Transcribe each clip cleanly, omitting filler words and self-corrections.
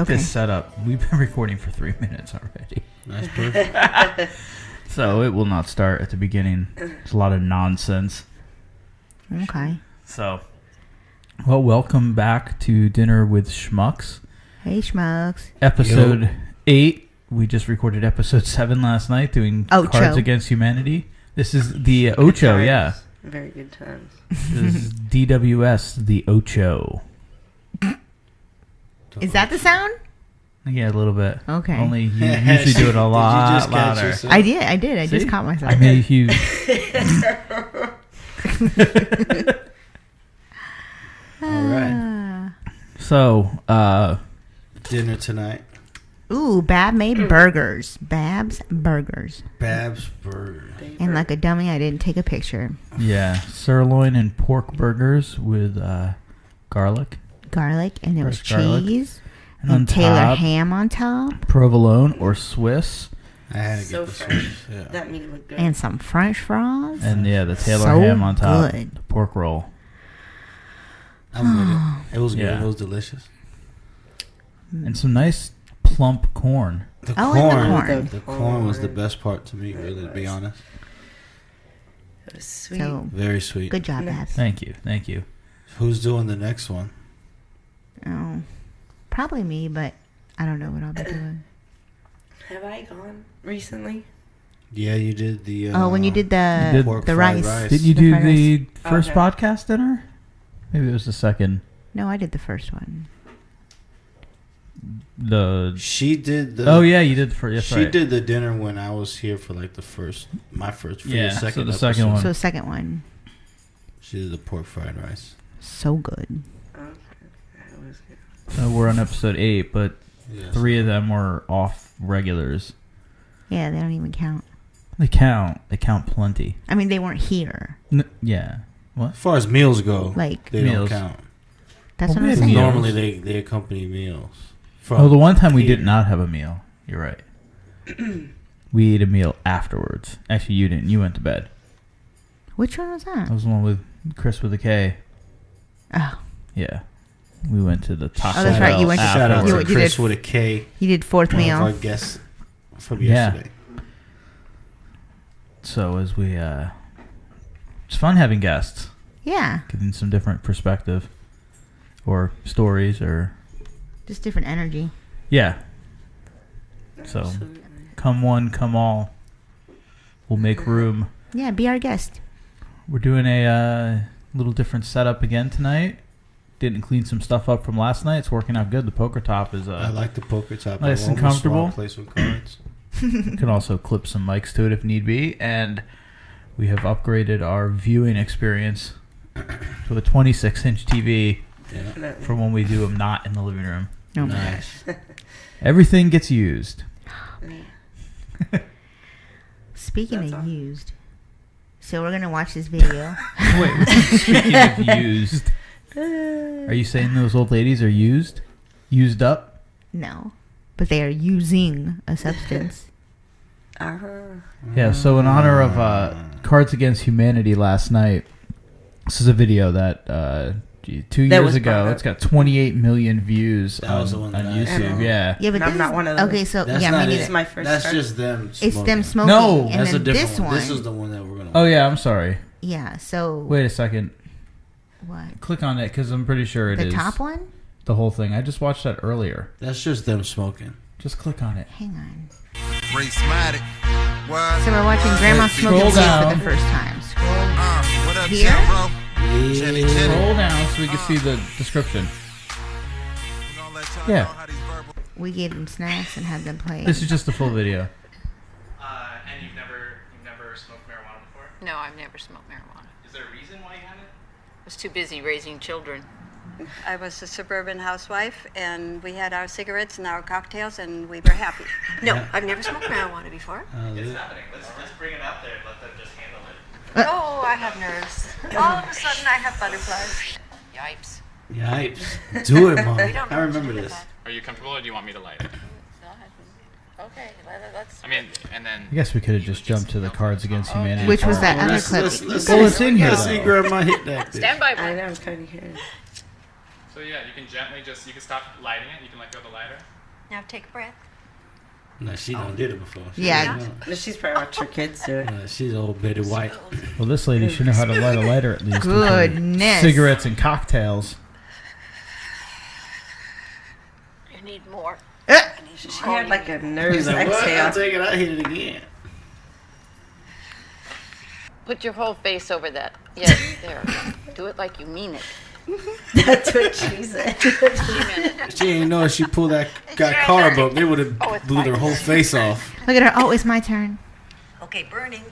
This setup. We've been recording for 3 minutes already. That's perfect. So it will not start at the beginning. It's a lot of nonsense. Okay. So, well, welcome back to Dinner with Schmucks. Hey, Schmucks. Episode 8. We just recorded episode 7 last night doing Ocho. Cards Against Humanity. This is the Ocho, yeah. Very good times. This is DWS, the Ocho. Is that the sound? Yeah, a little bit. Okay. Only you usually do it a lot louder. I did. I just caught myself. I made you. All right. So, dinner tonight. Ooh, Bab made burgers. Bab's Burgers. Bab's Burgers. And like a dummy, I didn't take a picture. Yeah, sirloin and pork burgers with garlic. And there was garlic. cheese. And Taylor top, ham on top. Provolone or Swiss. I had to so get the fresh. Swiss. Yeah. That meat looked good. And some French fries. And yeah, the Taylor so ham on top. Good. The pork roll. I'm with it. It was good. Yeah. It was delicious. And some nice plump corn. The corn was the best part to me, really, to be honest. It was sweet. So, very sweet. Good job, Bab. Thank you. Who's doing the next one? Oh, probably me, but I don't know what I'll be doing. Have I gone recently? Yeah, you did the. When you did the rice. Did you do the first Okay. podcast dinner? Maybe it was the second. No, I did the first one. She did the. Oh yeah, you did the first. Yes, she right. did the dinner when I was here for like my first. For Yeah, the second so the episode. second one. So the second one. She did the pork fried rice. So good. Okay. That was good. So we're on episode 8, but Yes. 3 of them were off regulars. Yeah, they don't even count. They count. They count plenty. I mean, they weren't here. Yeah. What? As far as meals go, Like they meals. don't count. That's Well, what we I'm had saying. meals. Normally, they accompany meals. Oh, the one time we did not have a meal. You're right. We ate a meal afterwards. Actually, you didn't. You went to bed. Which one was that? That was the one with Chris with a K. Oh, Yeah. We went to the Taco Oh, that's right. You went to- Shout out You to did- Chris with a K. you did fourth One of meal. our guests from Yeah. yesterday. So as we, it's fun having guests, Yeah, getting some different perspective, or stories, or just different energy. yeah. So Absolutely. come one, come all. We'll make room. Yeah, be our guest. We're doing a little different setup again tonight. Didn't clean some stuff up from last night. It's working out good. The poker top is I like the poker top. nice I and almost comfortable. wanna play some cards. You can also clip some mics to it if need be. And we have upgraded our viewing experience to a 26-inch TV Yeah. for when we do them not in the living room. Oh, Nice. Everything gets used. Speaking That's of all. used, so we're gonna watch this video. Wait, speaking of used, are you saying those old ladies are used? Used up? No, but they are using a substance. Yeah, so in honor of Cards Against Humanity last night, this is a video that 2 That years was ago, brought up. it's got 28 million views That was the one on that I YouTube. saw. Yeah. Yeah, but I'm this not is- one of those. Okay, so That's yeah, not maybe it. This is my first That's start. just them smoking. it's them smoking. No, and That's a then different this one. one. This is the one that we're going to Oh, yeah, I'm sorry. Yeah. So Wait a second. what? Click on it because I'm pretty sure it is. The top one? The whole thing. I just watched that earlier. That's just them smoking. Just click on it. Hang on. Race-matic. What? So we're watching Grandma Scroll smoking weed for down. the first time. Scroll. What up, Here? bro? Jenny, Jenny. Scroll down so we can see the description. We gonna let y'all Yeah. know how these verbal We gave them snacks and had them play. This is just the full video. And you've never smoked marijuana before? No, I've never smoked marijuana. Is there a reason why you haven't? I was too busy raising children. I was a suburban housewife, and we had our cigarettes and our cocktails, and we were happy. No, I've never smoked marijuana before. It's happening. Let's bring it out there and let them just handle it. Oh, I have nerves. All of a sudden, I have butterflies. Yipes. Yipes. Do it, Mom. We don't know I what to remember do this. with Are you comfortable, or do you want me to light it? Okay, let's. I mean, and then. I guess we could have just jumped to the Cards Against Humanity. Which was that part. other clip. Well, it's in here, Let's see, though. Grandma hit that bitch. Stand by. I know, I'm trying to hear it. So yeah, you can gently you can stop lighting it. You can let go of the lighter. Now take a breath. No, she done did it before. She Yeah. doesn't know. But she's probably watched her kids do it. She's old Betty White. Well, this lady should know how to light a lighter at least. with her Goodness. Cigarettes and cocktails. You need more. She had like a nervous He's like, what? I'll exhale. take it. I hit it again. Put your whole face over that. Yes, there. Do it like you mean it. That's what she said. You meant it. She ain't know if she pulled that carb up, it would have blew their whole face off. Look at her. Oh, it's my turn. Okay, burning.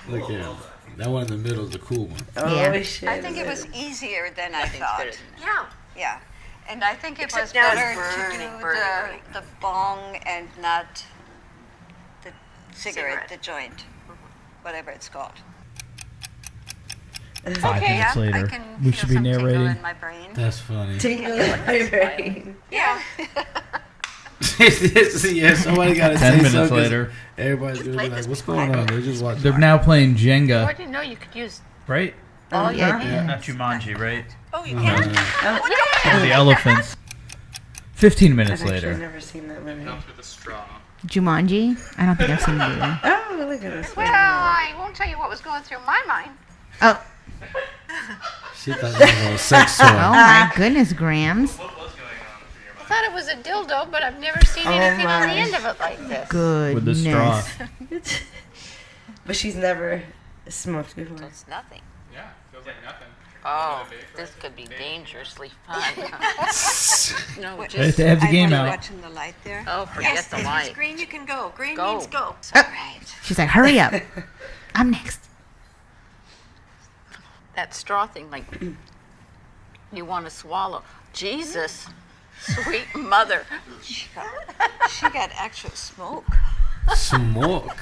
Look at him. That one in the middle is a cool one. Oh, Yeah. shit. I think it was easier than I thought. Yeah. Yeah. And I think it Except was now it's better burning, to do burning. the bong and not the cigarette, Cigarette. the joint, whatever it's called. 5 Okay, minutes yeah, later. I can We feel should be some tingle narrating. in my brain. That's funny. Tingle in my brain. Yeah. Yeah, somebody got to 10 say minutes something. later. Everybody's going to be like, what's going on? They're just watching. They're now playing Oh, I Jenga, didn't know you could use. right? Oh, yeah. Not Jumanji, right? Oh, you can? The elephants. 15 I've minutes actually later. never seen that movie. Helps with the straw. Jumanji? I don't think I've seen it either. Oh, look at this. Well, I won't tell you what was going through my mind. Oh, She thought that was a sex toy. oh my goodness, Grams. What was going on through your I mind? thought it was a dildo, but I've never seen anything on the my. end of it like this. Goodness. With the straw. But she's never smoked So before. it's nothing. Yeah, feels like nothing. Oh, this could be dangerously fun. No, They just. have the game out. Watching the light there. Oh, forget the light. green, you can go. Green Go. means go. Oh. She's like, hurry up. I'm next. That straw thing, like, you want to swallow. Jesus, sweet mother. She got actual smoke. Smoke.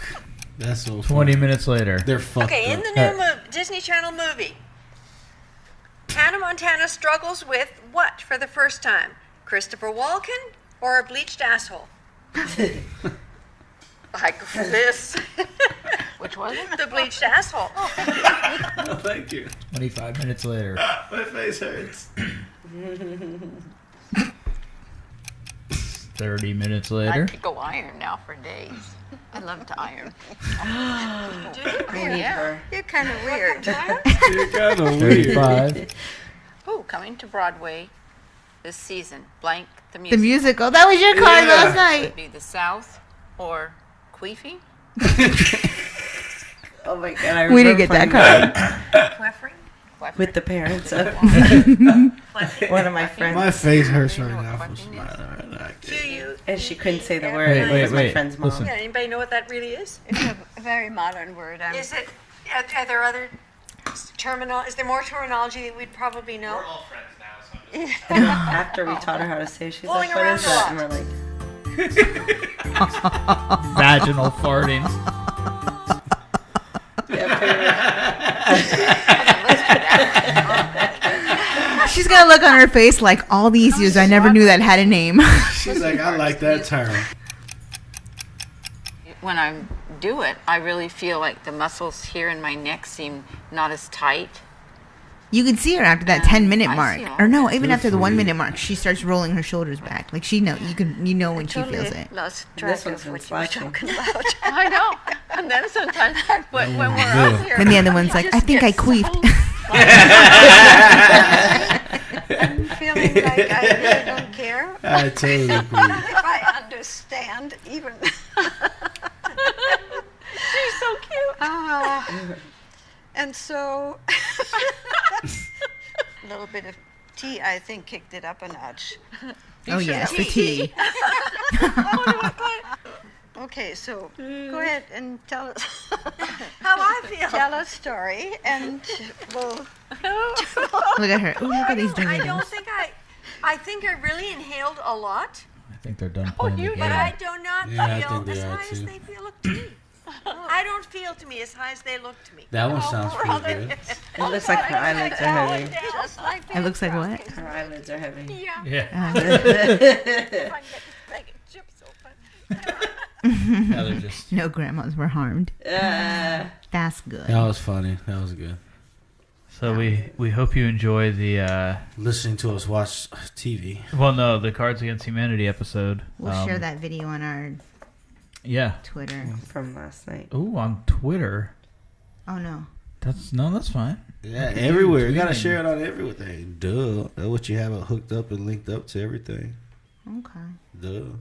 That's so 20 funny. minutes later. They're fucked Okay, in up. the new Disney Channel movie, Hannah Montana struggles with what for the first time? Christopher Walken or a bleached asshole? Like this. Which was it? The bleached asshole. Oh, thank you. 25 minutes later. My face hurts. 30 minutes I later. could go iron now for days. I love to iron. Yeah. You're kind of weird. You're kind of weird. 35. Oh, coming to Broadway this season. Blank the The music. musical. That was your card Yeah. last night. Would be the South or Queefy. Oh my god, I We didn't get that remember card. Queffering? with the parents of one of my friends. My face hurts right now from smiling right now. I can't. And she couldn't say the word. Wait, It wait, was my wait. friend's mom. Listen. Yeah, anybody know what that really is? It's a very modern word. Is it? Are there other terminal? Is there more terminology that we'd probably know? We're all friends now, so I'm just. After we taught her how to say it, she's Blowing like, what around is a that? lot. And we're like, Vaginal farting. She's gonna look on her face like all these years I never knew that had a name. She's like, I like that term. When I do it, I really feel like the muscles here in my neck seem not as tight. You can see her after that 10-minute I mark, see all or no, even Good after the for 1 you. minute mark, she starts rolling her shoulders back. Like she know you know when she feels it. Lost This track one's of been what you were slacking. talking about. I know. And then sometimes when we're good. out here, Then the other one's like, I think I queefed. I'm feeling like I really don't care I totally agree. if I understand even. She's so cute. And so, a little bit of tea, I think, kicked it up a notch. Oh yes, the tea. Okay, Okay, so go ahead and tell us How I feel. tell a story, and we'll. Look at her. Ooh, look at these I drinking. don't think I think I really inhaled a lot, I think they're done playing the game. but I do not Yeah, I feel think they as are high as too. they feel look to me. I don't feel to me as high as they look to me. That one sounds pretty good. It looks like her eyelids are heavy. Just like It looks like what? Her eyelids are heavy. Yeah. Yeah. If I can get this bag of chips open. Now they're just. No grandmas were harmed. That's good. That was funny. That was good. So we hope you enjoy the. Listening to us watch TV. Well, no, the Cards Against Humanity episode. We'll share that video on our Yeah. Twitter. From last night. Ooh, on Twitter. Oh no. That's fine. Yeah, everywhere. You gotta share it on everything. Duh. That's what you have it hooked up and linked up to everything. Okay. Duh.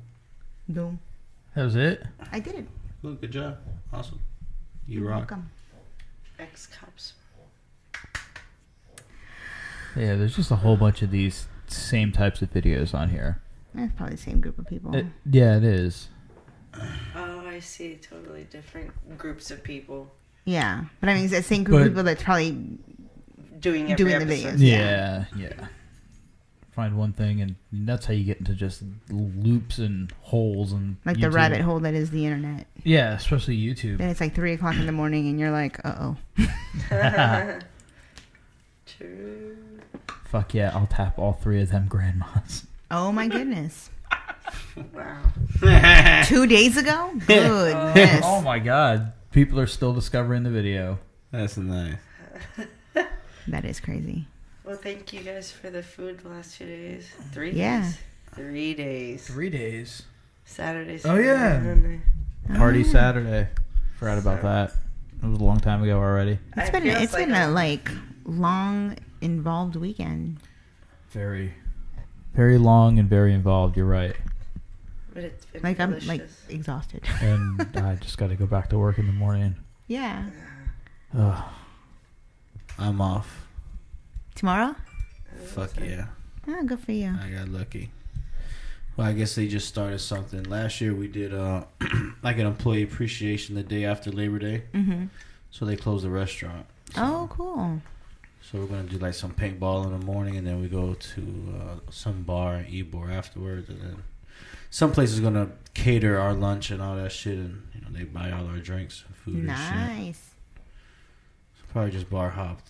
No. That was it. I did it. Look, good job. Awesome. You You're rock. welcome. Ex-cops. Yeah, there's just a whole bunch of these same types of videos on here. That's probably the same group of people. Yeah, it is. Oh, I see. Totally different groups of people Yeah, but I mean, it's the same group of But- people that's probably doing every doing the episode. videos. Yeah, yeah. Find one thing, and that's how you get into just loops and holes and like the YouTube. rabbit hole that is the internet. Yeah, especially YouTube. Then it's like 3:00 in the morning, and you're like, "Uh oh." True. Fuck yeah, I'll tap all three of them grandmas. Oh my goodness. Wow. 2 days ago? Goodness. Oh my god, people are still discovering the video. That's nice. That is crazy. Well, thank you guys for the food the last 2 days. 3 Yeah. days. 3 days. 3 days. Saturday. Oh, yeah. Sunday. Party Saturday. Forgot about that. It was a long time ago already. It's It been feels it's like been a like long involved weekend. Very, very long and very involved. You're right. But it's been Like delicious. I'm like exhausted. And I just got to go back to work in the morning. Yeah. Ugh. I'm off. Tomorrow? Fuck yeah. Oh, good for you. I got lucky. Well, I guess they just started something. Last year we did like an employee appreciation the day after Labor Day. Mm-hmm. So they closed the restaurant. So, Oh, cool. So we're going to do like some paintball in the morning, and then we go to some bar in Ybor afterwards. And then some place is going to cater our lunch and all that shit. And, you know, they buy all our drinks and food and shit. Nice. So probably just bar hopped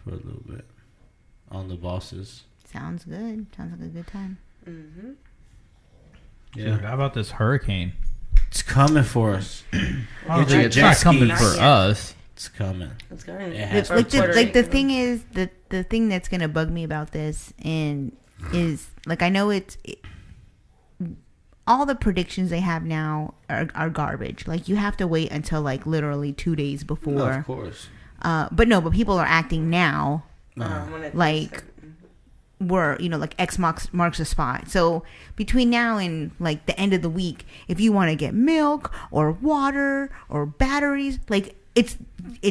for a little bit on the bosses. Sounds good. Sounds like a good time. Mm-hmm. Dude, how about this hurricane? It's coming for us. It's your not jet coming skis. for us. It's coming. It's going. It has Like to. the thing is the thing that's gonna bug me about this and is like I know all the predictions they have now are garbage. Like you have to wait until like literally 2 days before. No, of course. But people are acting now when like we're like X marks the spot. So between now and like the end of the week, if you want to get milk or water or batteries, like it's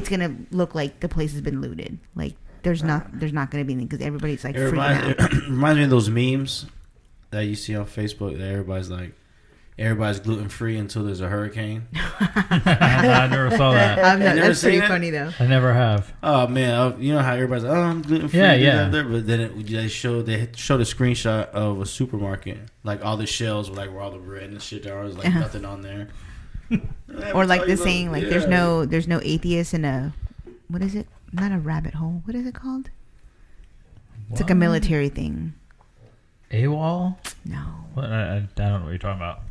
gonna look like the place has been looted. Like there's not gonna be anything because everybody's like freaking out. It reminds me of those memes that you see on Facebook that everybody's gluten free until there's a hurricane. I never saw that. never That's seen pretty it? funny though. I never have. Oh man, you know how everybody's like, oh, I'm gluten free. Yeah. But then they showed a screenshot of a supermarket, like all the shelves were like where all the bread and shit there was like nothing on there. Or like the saying, like there's no atheist in a, what is it? Not a rabbit hole. What is it called? It's like a military thing. AWOL? No. What? I don't know what you're talking about.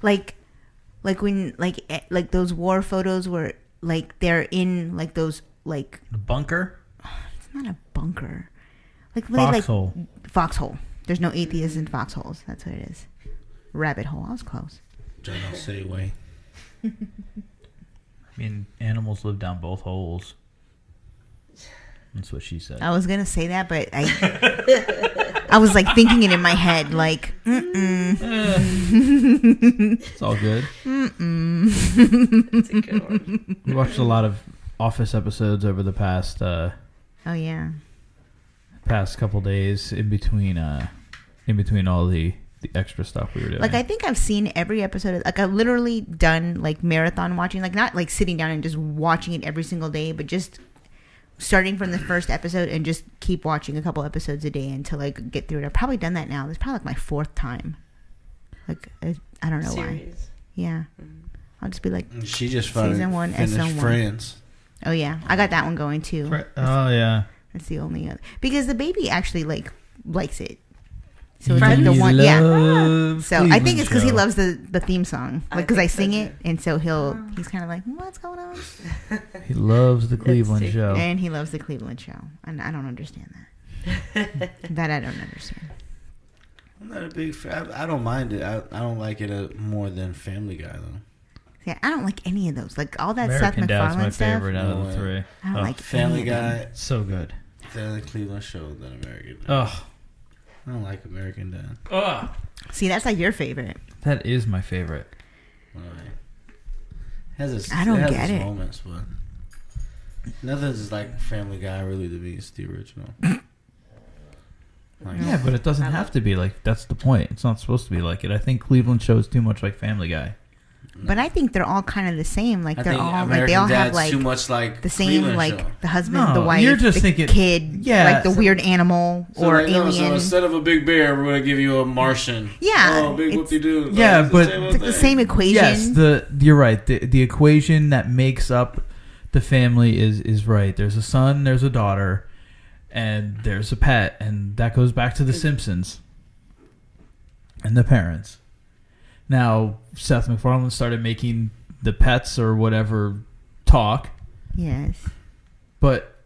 Like when like those war photos where like they're in like those like The bunker? it's not a bunker. Like when they, Foxhole. Foxhole. There's no atheists in foxholes. That's what it is. Rabbit hole. I was close. Don't say way. I mean, animals live down both holes. That's what she said. I was gonna say that, but I was like thinking it in my head, like, It's all good. It's a good one. We watched a lot of Office episodes over the past Oh yeah. couple days in between all the the extra stuff we were doing. Like, I think I've seen every episode. Like, I've literally done, like, marathon watching. Like, not, like, sitting down and just watching it every single day, but just starting from the first episode and just keep watching a couple episodes a day until I get through it. I've probably done that now. It's probably, like, my 4th time. Like, I don't know why. Yeah. I'll just be like, she just season 1, finished Friends. Oh, yeah. I got that one going, too. Oh, yeah. That's the only other. Because the baby actually, like, likes it. So it's like the one, So I think it's because he loves the theme song, like because I sing it, and so he's kind of like, what's going on? He loves the Cleveland show, and he loves the Cleveland show, and I don't understand that. That I don't understand. I'm not a big fan. I don't mind it. I don't like it more than Family Guy though. Yeah, I don't like any of those. Like all that American Seth Dad's MacFarlane my stuff. favorite out of the 3. I don't like Family Guy. So good. Then the Cleveland show, then American Dad. Oh. I don't like American Dad. Oh. See, that's like your favorite. That is my favorite. I don't get it. Moments, but nothing's like Family Guy really to me. It's the original. Yeah, but it doesn't have to be like. That's the point. It's not supposed to be like it. I think Cleveland shows too much like Family Guy. But I think they're all kind of the same. Like they're all American like they all have Dad's like too much like the same Cleveland like show. the husband, the wife, you're just the thinking, kid, like the weird animal or alien. So instead of a big bear, we're gonna give you a Martian. Yeah, Oh, big whoop-de-doo. Yeah, but it's like the same equation. Yes, you're right. The equation that makes up the family is right. There's a son, there's a daughter, and there's a pet, and that goes back to The Simpsons and the parents. Now, Seth MacFarlane started making the pets or whatever talk. Yes. But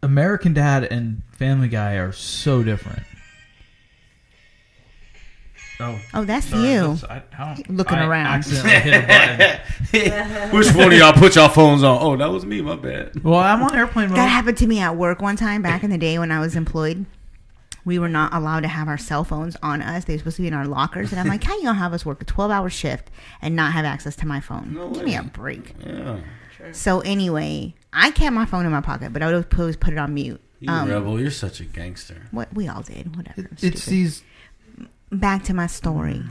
American Dad and Family Guy are so different. Oh, that's you. Looking around. Accidentally hit a button. Which one of y'all put y'all phones on? Oh, that was me. My bad. Well, I'm on airplane mode. That happened to me at work one time back in the day when I was employed. We were not allowed to have our cell phones on us. They were supposed to be in our lockers. And I'm like, how you gonna have us work a 12-hour shift and not have access to my phone? No Give way. me a break. Yeah. Sure. So anyway, I kept my phone in my pocket, but I would always put it on mute. You rebel. You're such a gangster. What we all did. Whatever. It's these... Back to my story.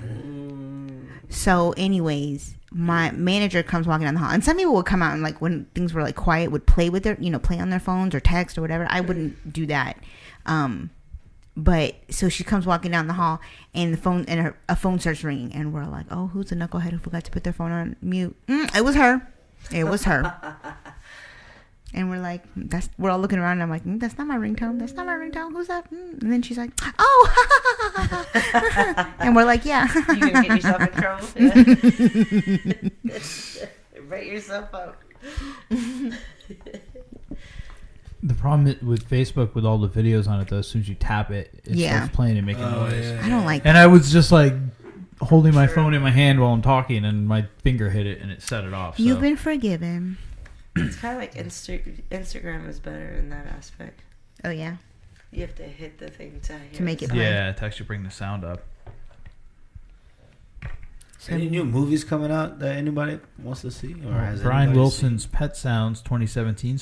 So anyways, my manager comes walking down the hall, and some people would come out and like when things were like quiet would play with their, play on their phones or text or whatever. I wouldn't do that. But so she comes walking down the hall, and the phone and a phone starts ringing, and we're like, "Oh, who's the knucklehead who forgot to put their phone on mute?" It was her. It was her. And we're like, we're all looking around, and I'm like, that's not my ringtone. That's not my ringtone. Who's that? And then she's like, oh, and we're like, yeah. You gonna get yourself in trouble? Yeah. Write yourself out. The problem with Facebook with all the videos on it, though, as soon as you tap it, it starts playing and making noise. I don't like that. And I was just like holding my phone in my hand while I'm talking, and my finger hit it, and it set it off. You've been forgiven. It's kind of like Instagram is better in that aspect. Oh, yeah? You have to hit the thing to make it play. Yeah, to actually bring the sound up. Any new movies coming out that anybody wants to see? Or has Brian anybody Wilson's seen? Pet Sounds 2017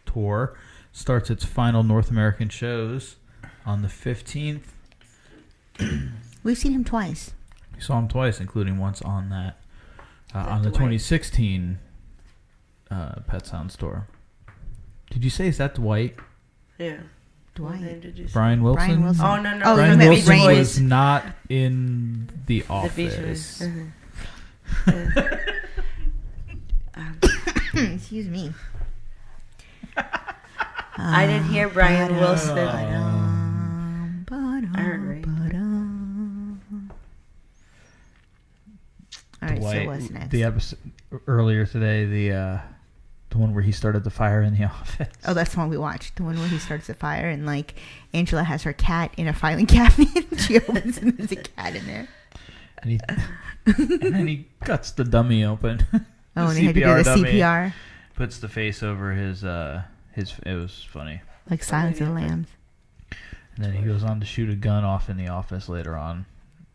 tour starts its final North American shows on the 15th. We've seen him twice. We saw him twice, including once on that on the 2016 Pet Sounds tour. Did you say is that Dwight? Yeah. Dwight. What name did you say? Brian Wilson? Brian Wilson. Oh, no. Oh, Brian you meant Wilson Rain. was not in The Office. Excuse me. I didn't hear Brian Wilson. I heard Ray. All right, Dwight, so what's next? the episode earlier today, the one where he started the fire in the office. Oh, that's the one we watched. The one where he starts the fire and like Angela has her cat in a filing cabinet. She opens and there's a cat in there. And then he cuts the dummy open. Oh, and he had to do the dummy, CPR. Puts the face over his. It was funny. Like Silence of the Lambs. And then he goes on to shoot a gun off in the office later on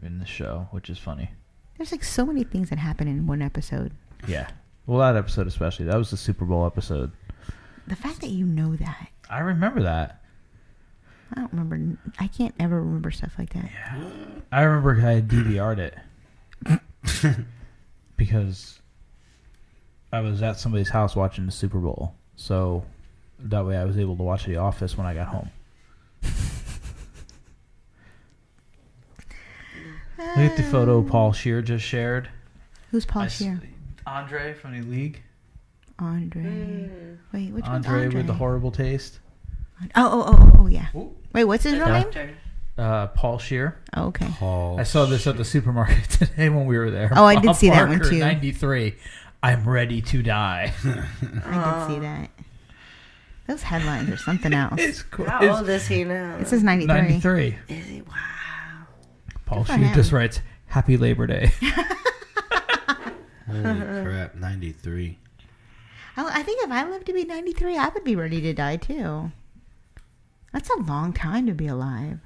in the show, which is funny. There's like so many things that happen in one episode. Yeah. Well, that episode especially. That was the Super Bowl episode. The fact that you know that. I remember that. I don't remember. I can't ever remember stuff like that. Yeah. I remember I had DVR'd it because I was at somebody's house watching the Super Bowl. So that way I was able to watch The Office when I got home. Look at the photo Paul Scheer just shared. Who's Paul Scheer? Andre from the league. Andre. Wait, which one's Andre Andre? with the horrible taste. Oh, yeah. Ooh. Wait, what's his real name? Paul Scheer. Oh, okay. I saw this at the supermarket today when we were there. Oh, I did see that Barker, one too. 93. I'm ready to die. I did see that. Those headlines are something else. It's cool. How old is he now? It says 93. 93. Is he? Wow. Paul Scheer just writes, Happy Labor Day. Holy crap, 93. I think if I lived to be 93, I would be ready to die too. That's a long time to be alive.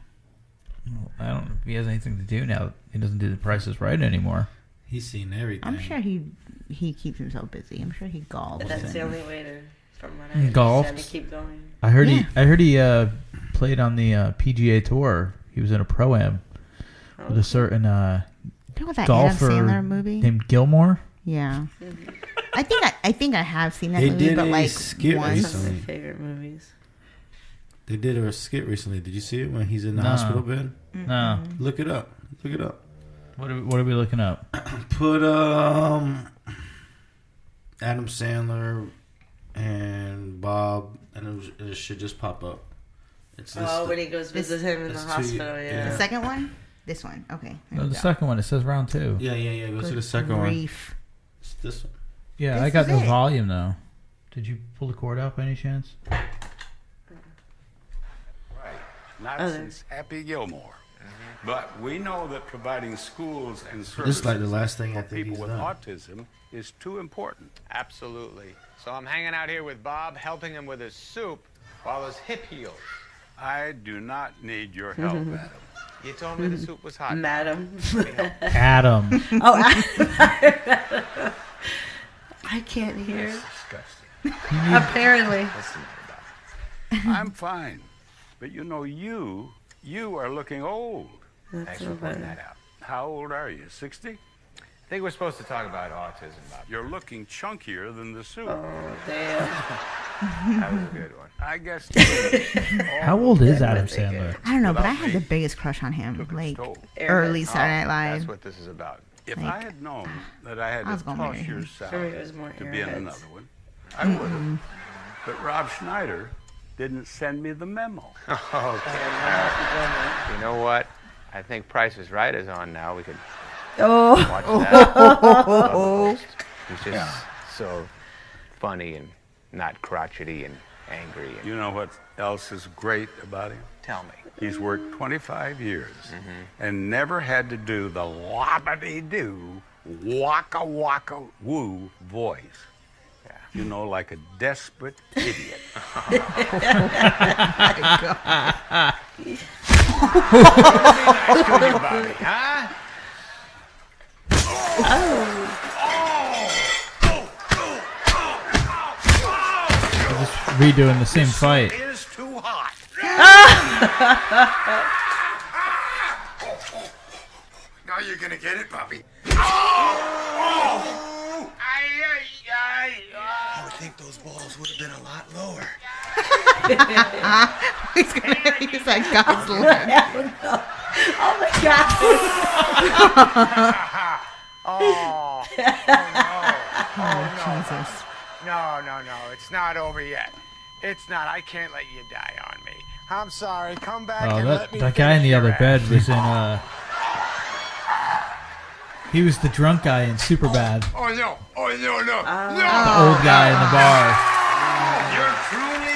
I don't know if he has anything to do now. He doesn't do The Price is Right anymore. He's seen everything. I'm sure he keeps himself busy. I'm sure he golfs. That's the only way to, from what I Golf. understand, to keep going. I heard he played on the PGA Tour. He was in a pro-am with a certain golfer Adam Sandler movie named Gilmore. Yeah. I think I have seen that They movie, did but a like skit once. recently. One of my favorite movies. They did a skit recently. Did you see it when he's in the hospital bed? No. Look it up. Look it up. What are we looking up? Put Adam Sandler and Bob, and it should just pop up. It's this when he goes visit him in the hospital, yeah. The second one? This one. Okay. No, the second one. It says round 2. Yeah. Go to the second one. It's this one. Yeah, This I got is no it. volume though. Did you pull the cord out by any chance? Not since Happy Gilmore. But we know that providing schools and This services is like the last thing I for think people he's with done. autism is too important. Absolutely. So I'm hanging out here with Bob, helping him with his soup while his hip heals. I do not need your help, Adam. You told me the soup was hot. Madam. Adam. I can't hear. Disgusting. Apparently. I'm fine. But you know, you are looking old. Thanks for pointing that out. How old are you, 60? I think we're supposed to talk about autism, Bob. You're looking chunkier than the soup. Oh, damn. That was a good one. I guess. How old is Adam Sandler? I don't know, but I had the biggest crush on him. Like early Saturday Night Live. That's what this is about. If Like, I had known that I had I was to gonna toss marry your him. For me, salad it was more to be in airheads. another one, I would have. But Rob Schneider didn't send me the memo. You know what? I think Price is Right is on now. We could Oh. watch that. He's just so funny and not crotchety and angry. And You know what else is great about him? tell me. He's worked 25 years and never had to do the whoppity-doo, waka-waka-woo voice. Yeah. You know, like a desperate idiot. Bobby, huh? They're just redoing the same fight. It is too hot. Now you're gonna get it, Bobby. I would think those balls would have been a lot lower. He's like Gosling. Oh my God. Jesus. No. It's not over yet. It's not. I can't let you die on me. I'm sorry. Come back Oh, and that let me guy in the finish other your bed act. was in he was the drunk guy in Superbad. Oh no! No! The old guy in the bar. You're truly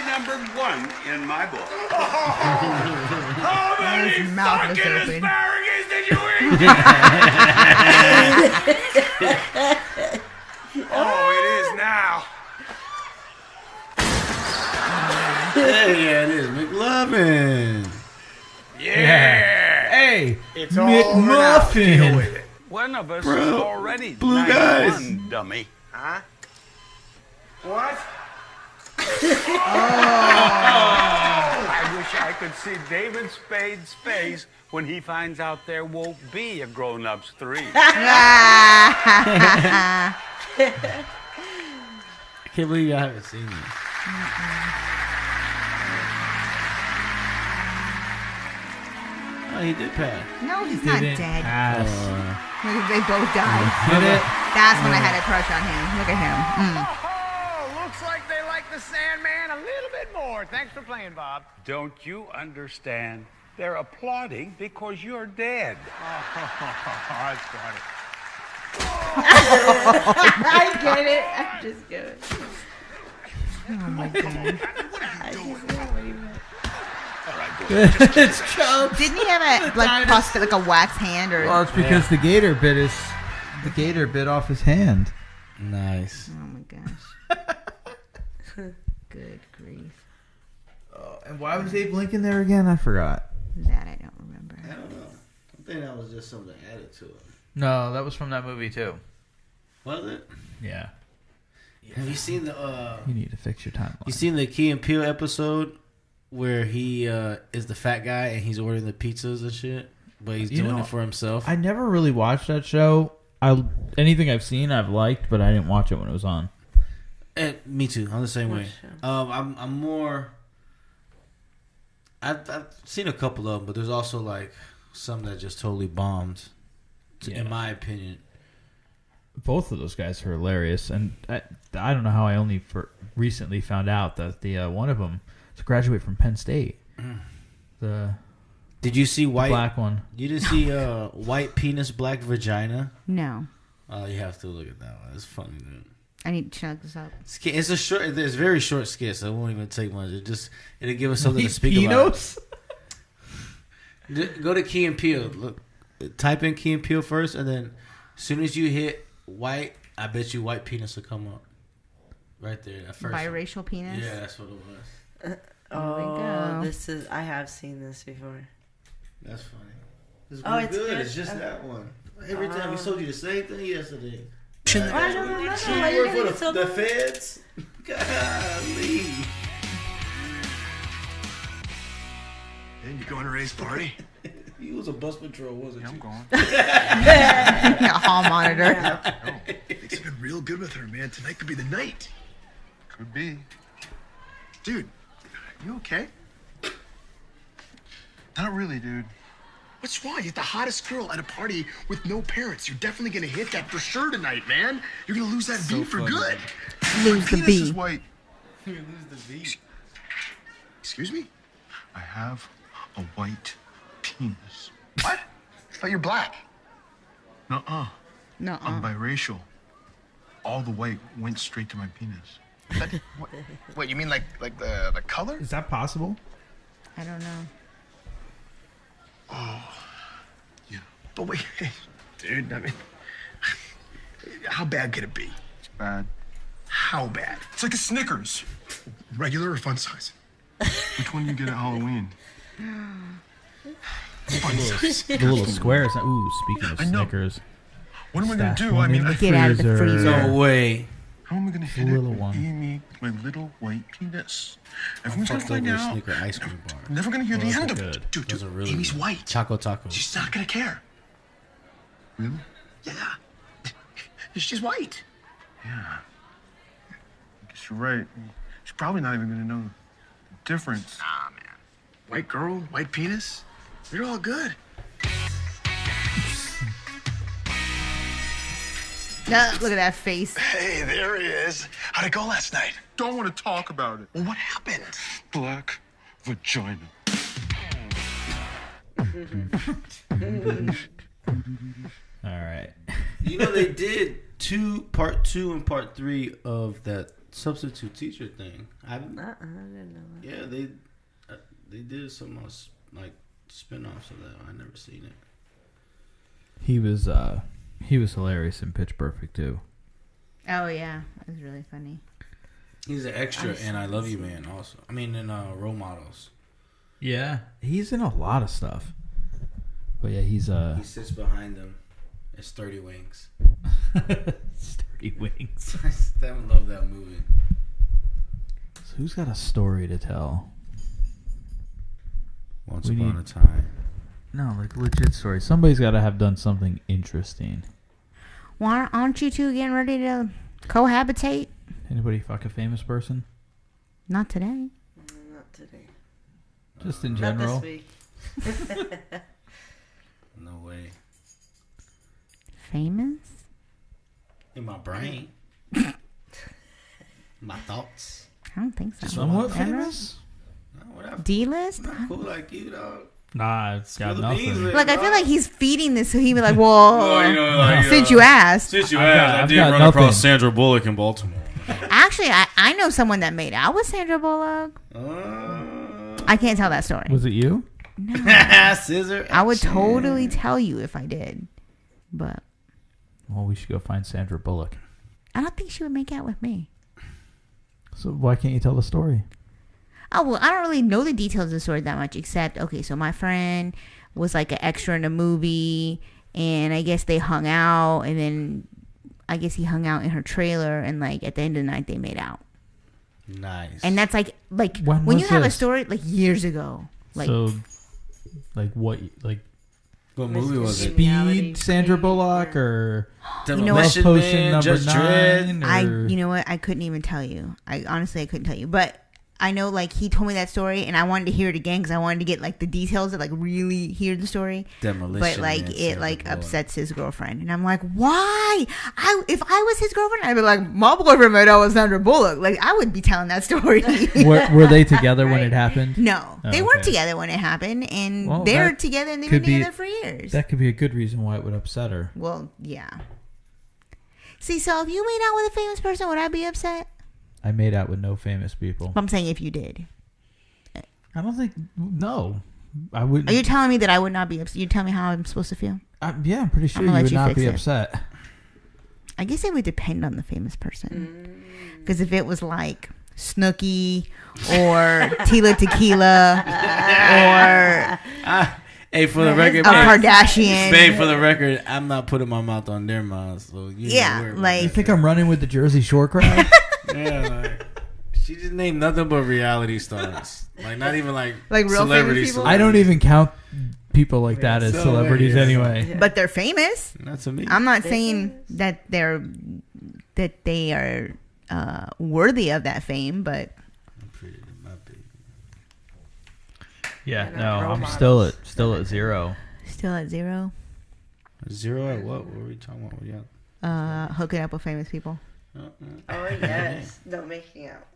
#1 in my book. How many His mouth was fucking open. asparagus did you eat? Oh, it is now. Yeah, it is McLovin. Yeah. Hey, It's all over now. Deal McMuffin. with it. One of us Bro, is already blue 91, guys. dummy. Huh? What? I wish wish I could see David Spade's face when he finds out there won't be a Grown Ups 3. I can't believe I haven't seen this. Oh, he did pass. No, he's not dead. They both died. Did it? That's when I had a crush on him. Look at him. Oh, looks like they like the Sandman a little bit more. Thanks for playing, Bob. Don't you understand? They're applauding because you're dead. That's funny. I get it. I'm just kidding. Oh my god. It's Chubbs. Didn't he have a like a wax hand or? Well, it's because the gator bit off his hand. Nice. Oh my gosh. Good grief. Oh, and why was Abe Lincoln there again? I forgot. That I don't remember. I don't know. I think that was just something added to it. No, that was from that movie too. Was it? Yeah. Have you seen the? You need to fix your timeline. You seen the Key and Peele episode where he is the fat guy and he's ordering the pizzas and shit, but he's doing it for himself? I never really watched that show. Anything I've seen, I've liked, but I didn't watch it when it was on. And me too. I'm the same way. I'm more. I've seen a couple of them, but there's also like some that just totally bombed, in my opinion. Both of those guys are hilarious, and I don't know how I only recently found out that the one of them is a graduate from Penn State. Did you see White Black one? You didn't see White Penis Black Vagina? No. Oh, you have to look at that one. It's funny, dude. I need to check this out. It's a short. It's a very short skit, so it won't even take much. It'll give us something to speak about. Go to Key and Peele. Look, type in Key and Peele first, and then as soon as you hit white, I bet you White Penis will come up. Right there, at first. Biracial penis. Yeah, that's what it was. This is. I have seen this before. That's funny. It's good. It's just that one. Every time we told you the same thing yesterday. I don't remember. Why you work for the feds? Golly. And you going to Ray's party? He was a bus patrol, wasn't he? I'm going. A hall monitor. Things have been real good with her, man. Tonight could be the night. Could be. Dude, you okay? Not really, dude. What's wrong? You're the hottest girl at a party with no parents. You're definitely gonna hit that for sure tonight, man. You're gonna lose that So V for funny. good. Lose My the penis V. is white. You lose the V. Excuse me? I have a white penis. What? I thought you're black. Nuh-uh. No. I'm biracial. All the white went straight to my penis. What, you mean like the color? Is that possible? I don't know. Oh, yeah. But wait, dude, I mean, how bad could it be? It's bad. How bad? It's like a Snickers. Regular or fun size? Which one do you get at Halloween? Fun size. The little squares. Ooh, speaking of I know. Snickers. What am I gonna Stash do? one I mean, in the Get out of the freezer. No way. how am I gonna hit little it? one. Amy, my little white penis. Everyone's gonna Fucked over find a out. Snicker ice cream bar. I'm never gonna hear Those the are end of good. it. Dude, Those are really Amy's good. white. Choco Taco. She's not gonna care. Really? Yeah. She's white. Yeah. I guess you're right. She's probably not even gonna know the difference. Nah, man. White girl, white penis. You're all good. Look at that face. Hey, there he is. How'd it go last night? Don't want to talk about it. Well, what happened? Black vagina. All right. You know they did part 2 and part 3 of that substitute teacher thing. I didn't know that. Yeah, they did some like spin-offs of that. I never seen it. He was hilarious in Pitch Perfect too. Oh yeah, it was really funny. He's an extra in I Love You Man also. I mean in Role Models. Yeah, he's in a lot of stuff. But yeah, He sits behind them. It's 30 Wings. 30 Wings. I love that movie. So who's got a story to tell? Once upon a time. No, like legit story. Somebody's got to have done something interesting. Well, aren't you two getting ready to cohabitate? Anybody fuck a famous person? Not today. Not today. Just in general. Not this week. No way. Famous? In my brain. My thoughts. I don't think so. Somewhat Ever? famous? D-list? Not cool like you, dog. Nah, it's got nothing. Like, I feel like he's feeding this, so he'd be like, well, since you asked. Since you asked, I did run across Sandra Bullock in Baltimore. Actually, I know someone that made out with Sandra Bullock. I can't tell that story. Was it you? No. Scissor. I would totally tell you if I did. But. Well, we should go find Sandra Bullock. I don't think she would make out with me. So why can't you tell the story? Oh, well, I don't really know the details of the story that much, except, okay, so my friend was like an extra in a movie, and I guess they hung out, and then I guess he hung out in her trailer, and like at the end of the night they made out. Nice. And that's like when you have a story like years ago. Like, so, like what? Like what movie was it? Speed, Sandra Bullock, or Demolition Love Potion Man, number Judge 9? you know what? I couldn't even tell you. I couldn't tell you, but. I know, like, he told me that story, and I wanted to hear it again because I wanted to get, like, the details to, like, really hear the story. Demolition But, like, Man, it, like, upsets his girlfriend. And I'm like, why? If I was his girlfriend, I'd be like, my boyfriend made out with Sandra Bullock. Like, I would be telling that story. were they together when it happened? No. Oh, they weren't together when it happened, and Well, they're that together, and they've could been be- together for years. That could be a good reason why it would upset her. Well, yeah. See, so if you made out with a famous person, would I be upset? I made out with no famous people. I'm saying if you did. I don't think. No, I wouldn't. Are you telling me that I would not be upset? You tell me how I'm supposed to feel? Yeah, I'm pretty sure I'm you gonna would let not fix be it. upset. I guess it would depend on the famous person. Because if it was like Snooki or Tila Tequila or hey, for the record, a Kardashian. Babe, for the record, I'm not putting my mouth on their mouths. So you You think I'm running with the Jersey Shore crowd? Yeah, like she just named nothing but reality stars. Like not even like real celebrity famous people? I don't even count people like that as celebrities anyway. But they're famous. Not to me. I'm not saying that they are worthy of that fame, but Yeah, no, I'm still at 0. Still at 0. 0 at what? What were we talking about? Yeah. Hooking up with famous people. Oh yes, no making out.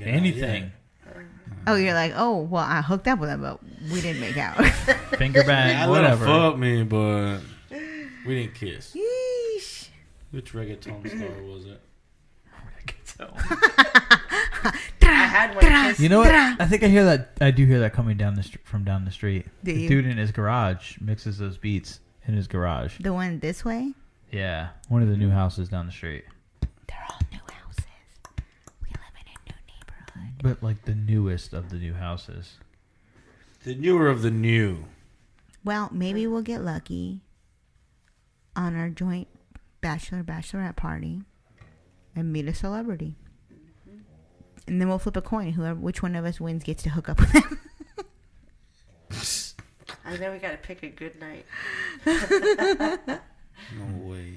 Anything. Oh, you're like, oh, well, I hooked up with him, but we didn't make out. Finger bang, I whatever. let her fuck me, but we didn't kiss. Yeesh. Which reggaeton star was it? I had one kiss. You know what? I think I hear that. I do hear that coming down from down the street. Do The you? dude in his garage mixes those beats in his garage. The one this way? Yeah, one of the new houses down the street. They're all new houses. We live in a new neighborhood. But like the newest of the new houses. The newer of the new. Well, maybe we'll get lucky on our joint bachelorette party and meet a celebrity. And then we'll flip a coin. Which one of us wins gets to hook up with them. I know we gotta pick a good night. No way.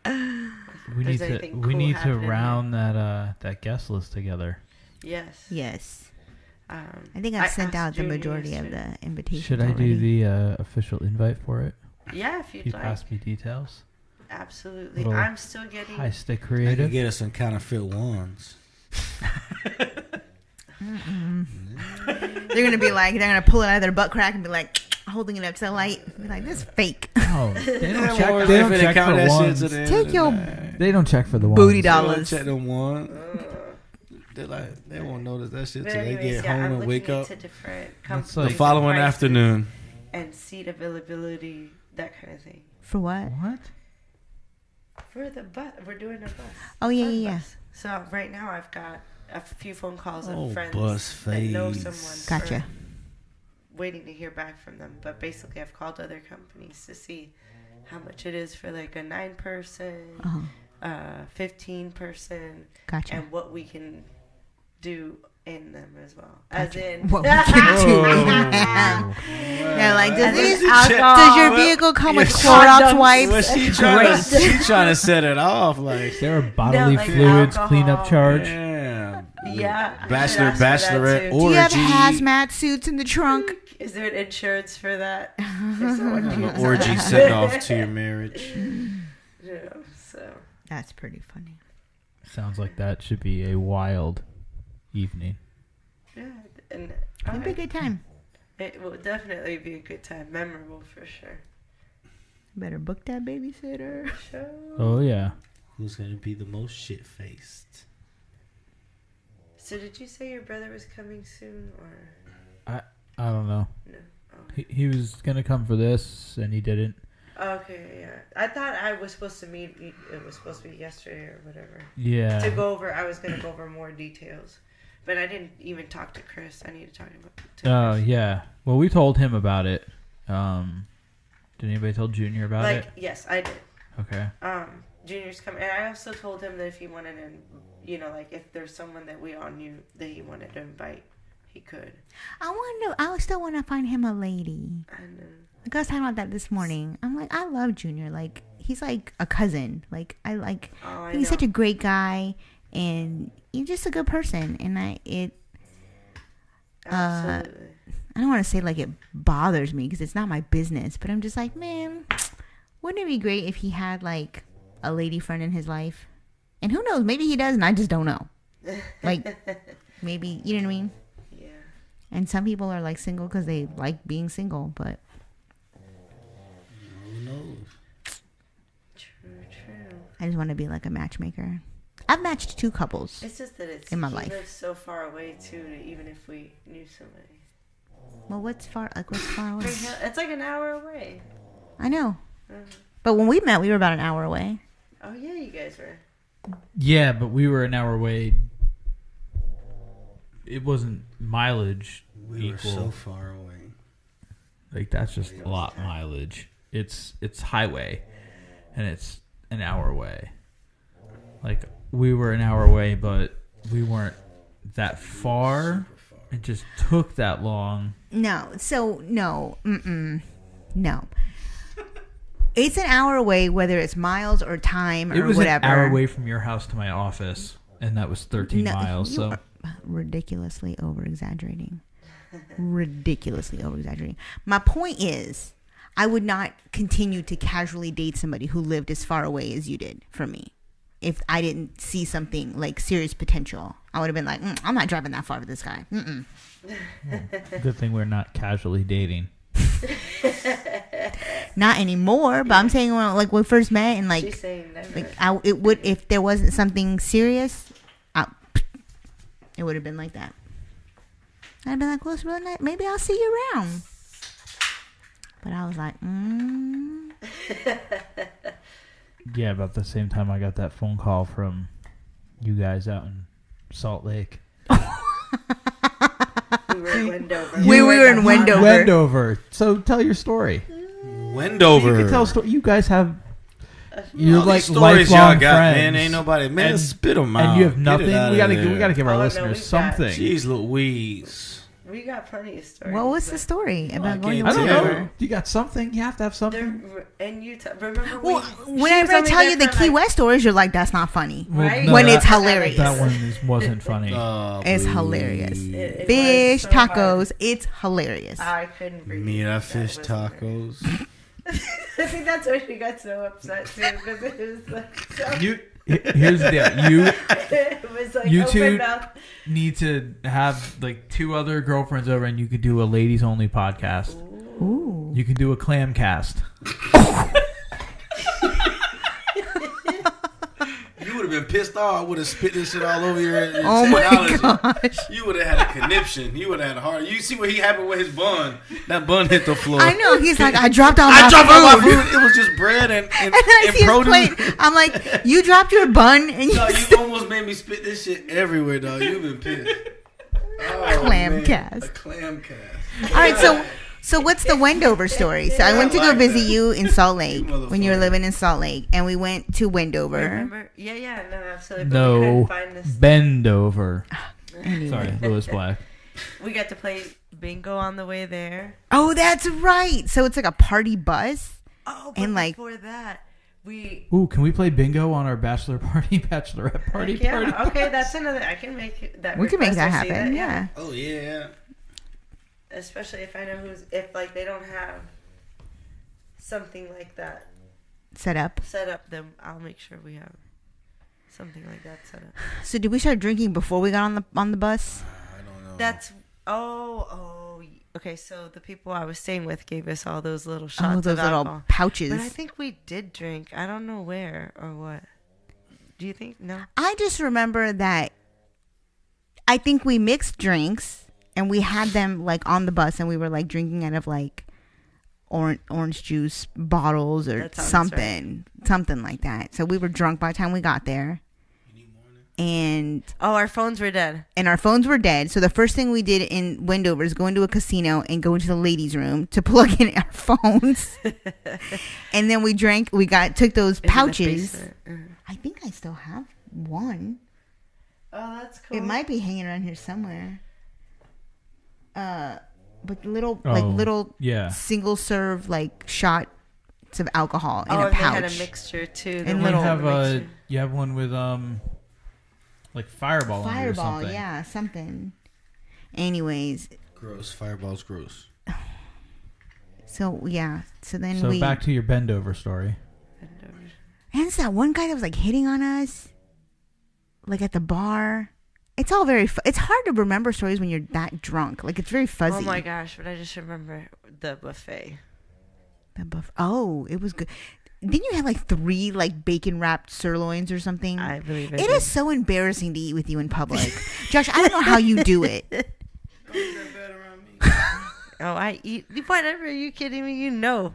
We need There's to anything cool to happening round that guest list together. Yes. Yes. I think I've sent out the majority of the invitations. Should I do the official invite for it? Yeah, if you'd you like. pass me details. Absolutely. Little I'm still getting. high stick I creative. could get us some counterfeit ones. They're gonna pull it out of their butt crack and be like holding it up to the light. Be like, this is fake. Oh, they don't Yeah, check. They don't finna check count for that shit ones. to the end Take of your the night. They don't check for the booty ones. dollars. Check them one. They won't notice that shit But till they anyways, get yeah, home I'm and wake looking up. into different That's companies like- The following and prices afternoon. and seat availability, that kind of thing. For what? What? For the bus, we're doing a bus. Oh, yeah, Fun yeah, yeah. bus. So right now I've got a few phone calls Oh, of friends bus that know phase. someone. Gotcha. or waiting to hear back from them, but basically I've called other companies to see how much it is for like a 9-person, 15-person, Gotcha. and what we can do in them as well. As in, what we can do. Yeah, like does your vehicle come with Clorox wipes? Well, she trying to set it off. Like, is there a bodily fluids cleanup charge? Yeah. Bachelorette orgy. Do you have hazmat suits in the trunk? Is there an insurance for that? An orgy setting off to your marriage. Yeah, so that's pretty funny. Sounds like that should be a wild evening. Yeah, and it'll be a good time. It will definitely be a good time, memorable for sure. Better book that babysitter. Sure. Oh yeah. Who's gonna be the most shit faced? So did you say your brother was coming soon, or? I don't know. No. Oh. He was gonna come for this, and he didn't. Okay, yeah. I thought I was supposed to meet. It was supposed to be yesterday or whatever. Yeah. To go over, I was gonna go over more details, but I didn't even talk to Chris. I need to talk to Chris. Oh yeah. Well, we told him about it. Did anybody tell Junior about it? Yes, I did. Okay. Junior's coming, and I also told him that if he wanted to, if there's someone that we all knew that he wanted to invite, he could. I still want to find him a lady. I know. I was talking about that this morning. I'm like, I love Junior. Like, he's like a cousin. Like, he's such a great guy, and he's just a good person. And Absolutely. I don't want to say like it bothers me because it's not my business, but I'm just like, man, wouldn't it be great if he had like a lady friend in his life? And who knows, maybe he does and I just don't know. Like, maybe, you know what I mean? Yeah. And some people are like single because they like being single, but who knows? True. I just want to be like a matchmaker. I've matched 2 couples. It's just that it's in my he life. lives so far away too. Even if we knew somebody. Well, what's far away? It's like an hour away. I know. But when we met, we were about an hour away. Oh yeah, you guys were. Yeah, but we were an hour away. It wasn't mileage We were equal. so far away. Like, that's just a lot mileage. It's highway, and it's an hour away. Like, we were an hour away, but we weren't that far. It just took that long. No. So, no. No. It's an hour away, whether it's miles or time or it was whatever. an hour away from your house to my office, and that was 13 miles. You So are ridiculously over-exaggerating. Ridiculously over-exaggerating. My point is, I would not continue to casually date somebody who lived as far away as you did from me. If I didn't see something like serious potential, I would have been like, I'm not driving that far with this guy. Well, good thing we're not casually dating. Not anymore, but I'm saying when we first met and She's saying never. it would, if there wasn't something serious, it would have been like that. I'd been like, well, it's really nice. Maybe I'll see you around. But I was like, Yeah, about the same time I got that phone call from you guys out in Salt Lake. We were in Wendover. We were in Wendover. Wendover. So tell your story. Wendover. You can tell a story. You guys have... You're You're like like stories lifelong y'all got, friends. man. Ain't nobody, man. And- Spit them out. And you have Get nothing. it out We of gotta there. give our Oh, no, listeners we've got- something. Jeez Louise. We got plenty of stories. what was the story about going to I don't Wendover? know. You got something? You have to have something. In Utah. Remember Well, she whenever was I only tell there you the for, Key West stories, you're like, that's not funny. Well, Right? When that- it's hilarious. That one wasn't funny. It's hilarious. It Fish, was so hard. tacos. It's hilarious. I couldn't breathe. Mira That fish was tacos. I think that's why she got so upset too, because it was like so. Here's the deal. It was like You open two mouth. need to have like 2 other girlfriends over, and you could do a ladies only podcast. Ooh. You can do a clam cast. You would have been pissed off. I would have spit this shit all over your Oh my technology. gosh. You would have had a conniption. You would have had a heart. You see what he happened with his bun? That bun hit the floor. I know. He's like, I dropped all my I dropped food. all my food. It was just bread and And then I see his produce. plate. I'm like, you dropped your bun and you No, you almost made me spit this shit everywhere, dog. You've been pissed. Oh, Clam man. cast. A clam cast. All right, so what's the Wendover story? So I went to go like visit that. you in Salt Lake You when you were motherfucker. living in Salt Lake, and we went to Wendover. Remember? Yeah, no, absolutely. But we No, couldn't find this. bend over. Anyway. Sorry, Lewis Black. We got to play bingo on the way there. Oh, that's right. So it's like a party bus. Oh, but and like before that, Ooh, can we play bingo on our bachelorette party? Yeah, okay, that's another. I can make that. We can make that request or see happen. Yeah. Oh yeah. Especially if I know if like they don't have something like that set up, then I'll make sure we have something like that set up. So did we start drinking before we got on the bus? I don't know. That's okay. So the people I was staying with gave us all those little shots, those of little alcohol. pouches. But I think we did drink. I don't know where or what. Do you think? No. I just remember that. I think we mixed drinks and we had them like on the bus, and we were like drinking out of like orange juice bottles or something like that. So we were drunk by the time we got there. And our phones were dead. So the first thing we did in Wendover is go into a casino and go into the ladies' room to plug in our phones. And then we drank. Took those pouches. I think I still have one. Oh, that's cool. It might be hanging around here somewhere. But little single serve like shots of alcohol in a pouch. And they had a mixture too. And You have one with like Fireball or something. Yeah, something. Anyways. Gross. Fireball's gross. So then So back to your bend over story. And it's that one guy that was like hitting on us, like at the bar. It's all very. It's hard to remember stories when you're that drunk. Like it's very fuzzy. Oh my gosh! But I just remember the buffet. Oh, it was good. Didn't you have like 3 like bacon wrapped sirloins or something? I believe it is so embarrassing to eat with you in public, Josh. I don't know how you do it. Oh, I eat whatever. Are you kidding me? You know.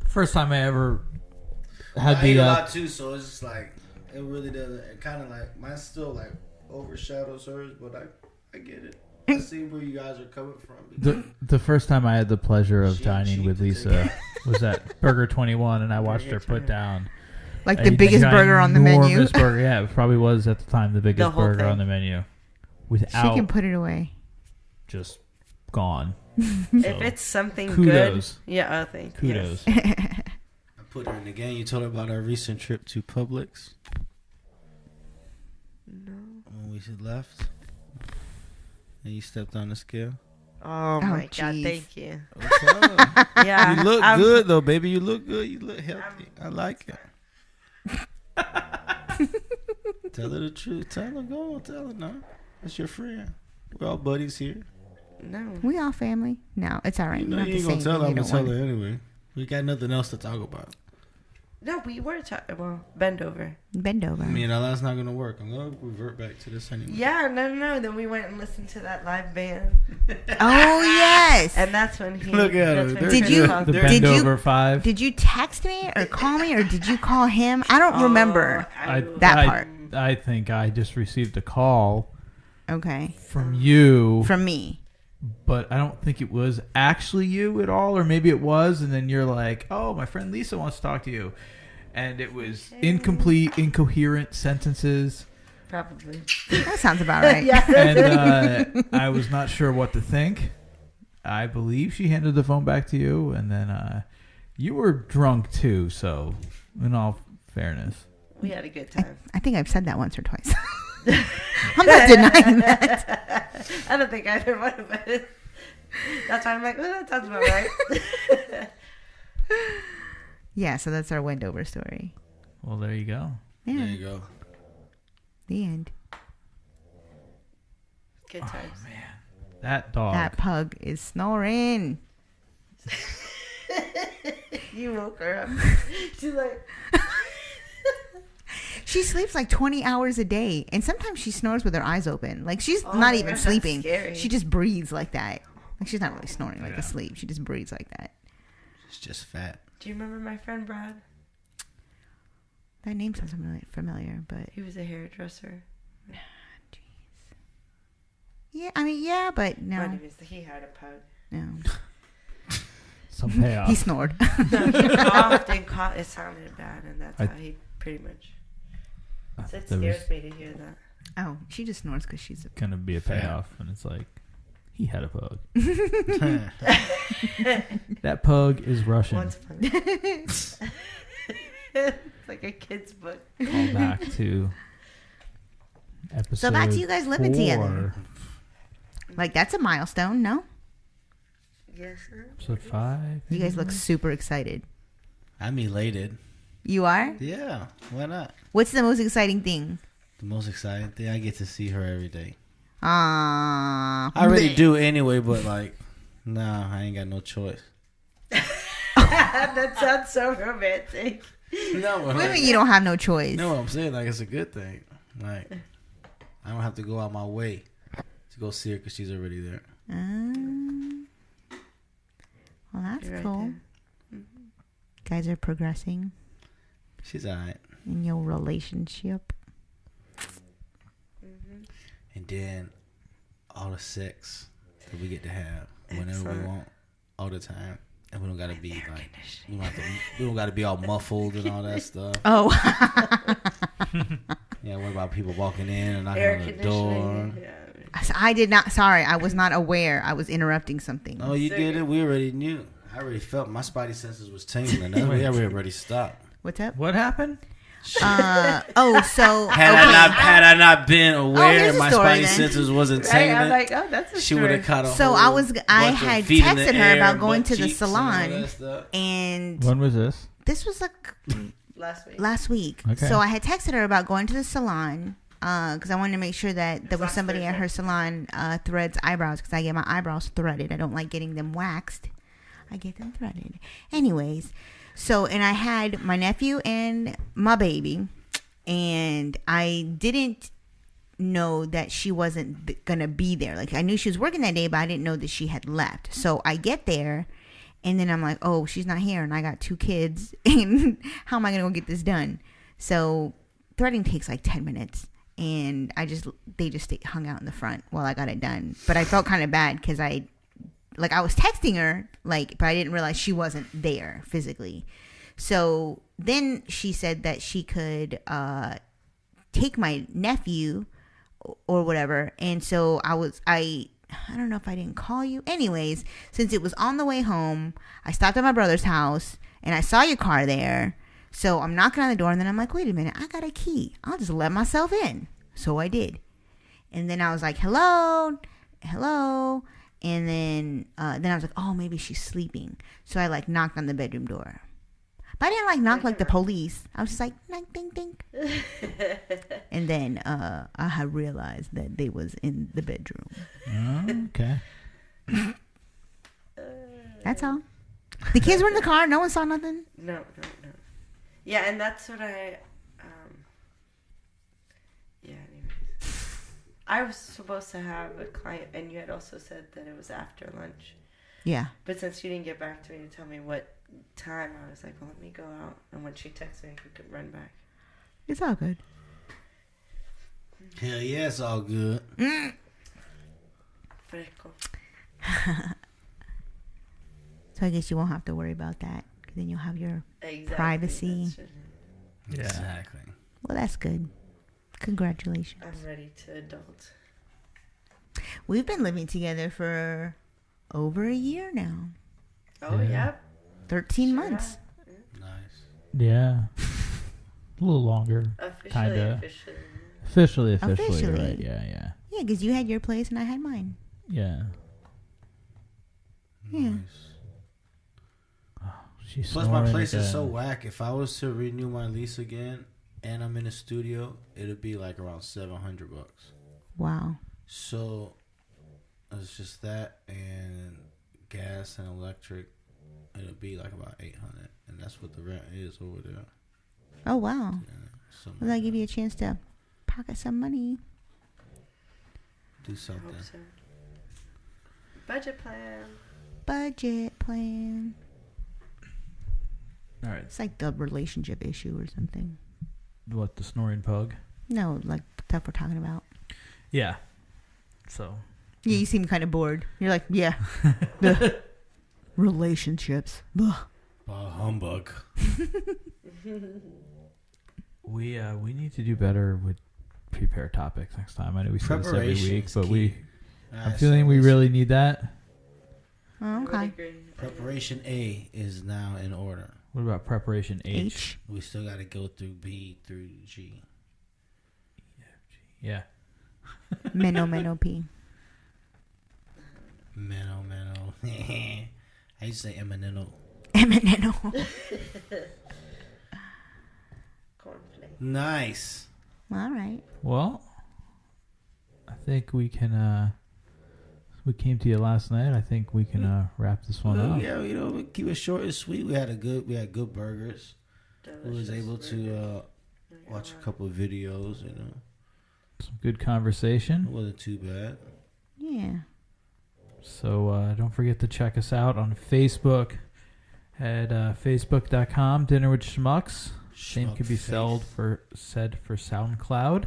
First time I ever had I ate a lot too, so it's just like it really doesn't. It kind of like mine still like overshadows hers, but I get it. I see where you guys are coming from. The first time I had the pleasure of dining with Lisa was at Burger 21, and I watched her put down like the biggest burger on the menu. Burger, yeah, it probably was at the time the biggest burger on the menu. She can put it away. Just gone. If it's something kudos. Good, yeah. Oh, thank you. Kudos. I put her in the game. You told her about our recent trip to Publix. No. When we left. And you stepped on the scale. Oh my God! Thank you. Yeah, you look good though, baby. You look good. You look healthy. I like it. Tell her the truth. Tell her. Go on. Tell her. No, that's your friend. We're all buddies here. No, we all family. No, it's all right. You know, you ain't gonna tell her. I'm gonna tell her anyway. We got nothing else to talk about. No, we were talking. Well, bend over. I mean, that's not gonna work. I'm gonna revert back to this anyway. Yeah, no. Then we went and listened to that live band. Oh yes, and that's when he. Look at her. Did you? The bend over 5. Did you text me or call me or did you call him? I don't remember that part. I think I just received a call. Okay. From you. From me. But I don't think it was actually you at all, or maybe it was, and then you're like, "Oh, my friend Lisa wants to talk to you," and it was incomplete, incoherent sentences. Probably. That sounds about right. Yeah. And I was not sure what to think. I believe she handed the phone back to you, and then you were drunk too. So, in all fairness, we had a good time. I think I've said that once or twice. I'm not denying that. I don't think either one of us. That's why I'm like, that sounds about right. Yeah, so that's our Wendover story. Well, there you go. Yeah. There you go. The end. Good times. Oh, man. That dog. That pug is snoring. You woke her up. She's like... She sleeps like 20 hours a day, and sometimes she snores with her eyes open. Like she's not even sleeping. Scary. She just breathes like that. Like she's not really snoring like asleep. She just breathes like that. She's just fat. Do you remember my friend Brad? That name sounds familiar, but he was a hairdresser. Jeez. Yeah, I mean, yeah, but no. But he had a pug. No. Some payoff. He snored. No, he coughed and coughed. It sounded bad, and that's how he pretty much. It scares me to hear that. Oh, she just snores because she's gonna be a payoff, and it's like he had a pug. That pug is Russian. Once upon it's like a kid's book. Call back to episode. So back to you guys living 4. together. Like that's a milestone, no? Yes. Sir. Episode 5. You guys look super excited. I'm elated. You are? Yeah, why not? What's the most exciting thing? The most exciting thing, I get to see her every day. I already do anyway, but like, nah, I ain't got no choice. That sounds so romantic. No, what do you mean you don't have no choice? No, I'm saying like it's a good thing. Like, I don't have to go out my way to go see her because she's already there. Well, that's You're right cool. Mm-hmm. Guys are progressing She's alright. in your relationship. Mm-hmm. And then all the sex that we get to have whenever we want, all the time, and we don't gotta be like we don't gotta be all muffled and all that stuff. Oh. Yeah, what about people walking in and knocking on the door? Yeah. I did not. Sorry, I was not aware. I was interrupting something. Oh, you did it. We already knew. I already felt my spidey senses was tingling. We already stopped. What's up? What happened? So Had I not been aware here's a my story spidey then. senses wasn't Right? tingling, I'm like, oh, that's a she would have caught a So whole I bunch of had feet in the texted her air, about going butt to the cheeks and all salon, that stuff. and When was this? this was like last week. Okay. So I had texted her about going to the salon because I wanted to make sure that there was somebody at her salon threads eyebrows because I get my eyebrows threaded. I don't like getting them waxed. I get them threaded. Anyways, so and I had my nephew and my baby, and I didn't know that she wasn't gonna be there. Like I knew she was working that day, but I didn't know that she had left. So I get there, and then I'm like, oh, she's not here, and I got 2 kids, and how am I gonna go get this done? So threading takes like 10 minutes, and they just hung out in the front while I got it done. But I felt kind of bad because I was texting her, but I didn't realize she wasn't there physically. So then she said that she could take my nephew or whatever. And so I don't know if I didn't call you. Anyways, since it was on the way home, I stopped at my brother's house and I saw your car there. So I'm knocking on the door and then I'm like, wait a minute, I got a key. I'll just let myself in. So I did. And then I was like, hello. And then I was like, oh, maybe she's sleeping. So I knocked on the bedroom door. But I didn't knock like the police. I was just like, ding, ding. And then I had realized that they was in the bedroom. Oh, okay. That's all. The kids were in the car. No one saw nothing. No. Yeah, and that's what yeah, anyways. I was supposed to have a client, and you had also said that it was after lunch. Yeah. But since you didn't get back to me to tell me what time, I was like, well, let me go out. And when she texted me, we could run back. It's all good. Hell yeah, it's all good. Fresco. So I guess you won't have to worry about that. Then you'll have your privacy. Yeah. Exactly. Well, that's good. Congratulations. I'm ready to adult. We've been living together for over a year now. Oh, yeah. 13 months. Nice. Yeah. A little longer. Kinda. Officially. Right. Yeah. Yeah, because you had your place and I had mine. Yeah. Yeah. Nice. Oh, she's Plus, my snoring place is again. so whack. If I was to renew my lease again and I'm in a studio, it'd be like around $700. Wow. So it's just that and gas and electric. It'll be like about $800, and that's what the rent is over there. Oh, wow. Yeah, Will that give you a chance to pocket some money? do something. Hope so. Budget plan. All right. It's like the relationship issue or something. What, the snoring pug? No, like stuff we're talking about. Yeah. So. Yeah, you seem kind of bored. You're like, yeah. The relationships. Humbug. We need to do better with prepare topics next time. I know we say this every week, but I'm Alright, feeling so we let's- really need that. Oh, okay. Preparation A is now in order. What about preparation H? We still got to go through B through G. Yeah. Meno P. Meno. I used to say Emineno. Nice. All right. Well, I think we can. We came to you last night. I think we can wrap this one up. Yeah, we keep it short and sweet. We had good burgers. We was able to watch a couple of videos. Some good conversation. It wasn't too bad. Yeah. So don't forget to check us out on Facebook at facebook.com, Dinner with Schmucks. Same could be said for SoundCloud.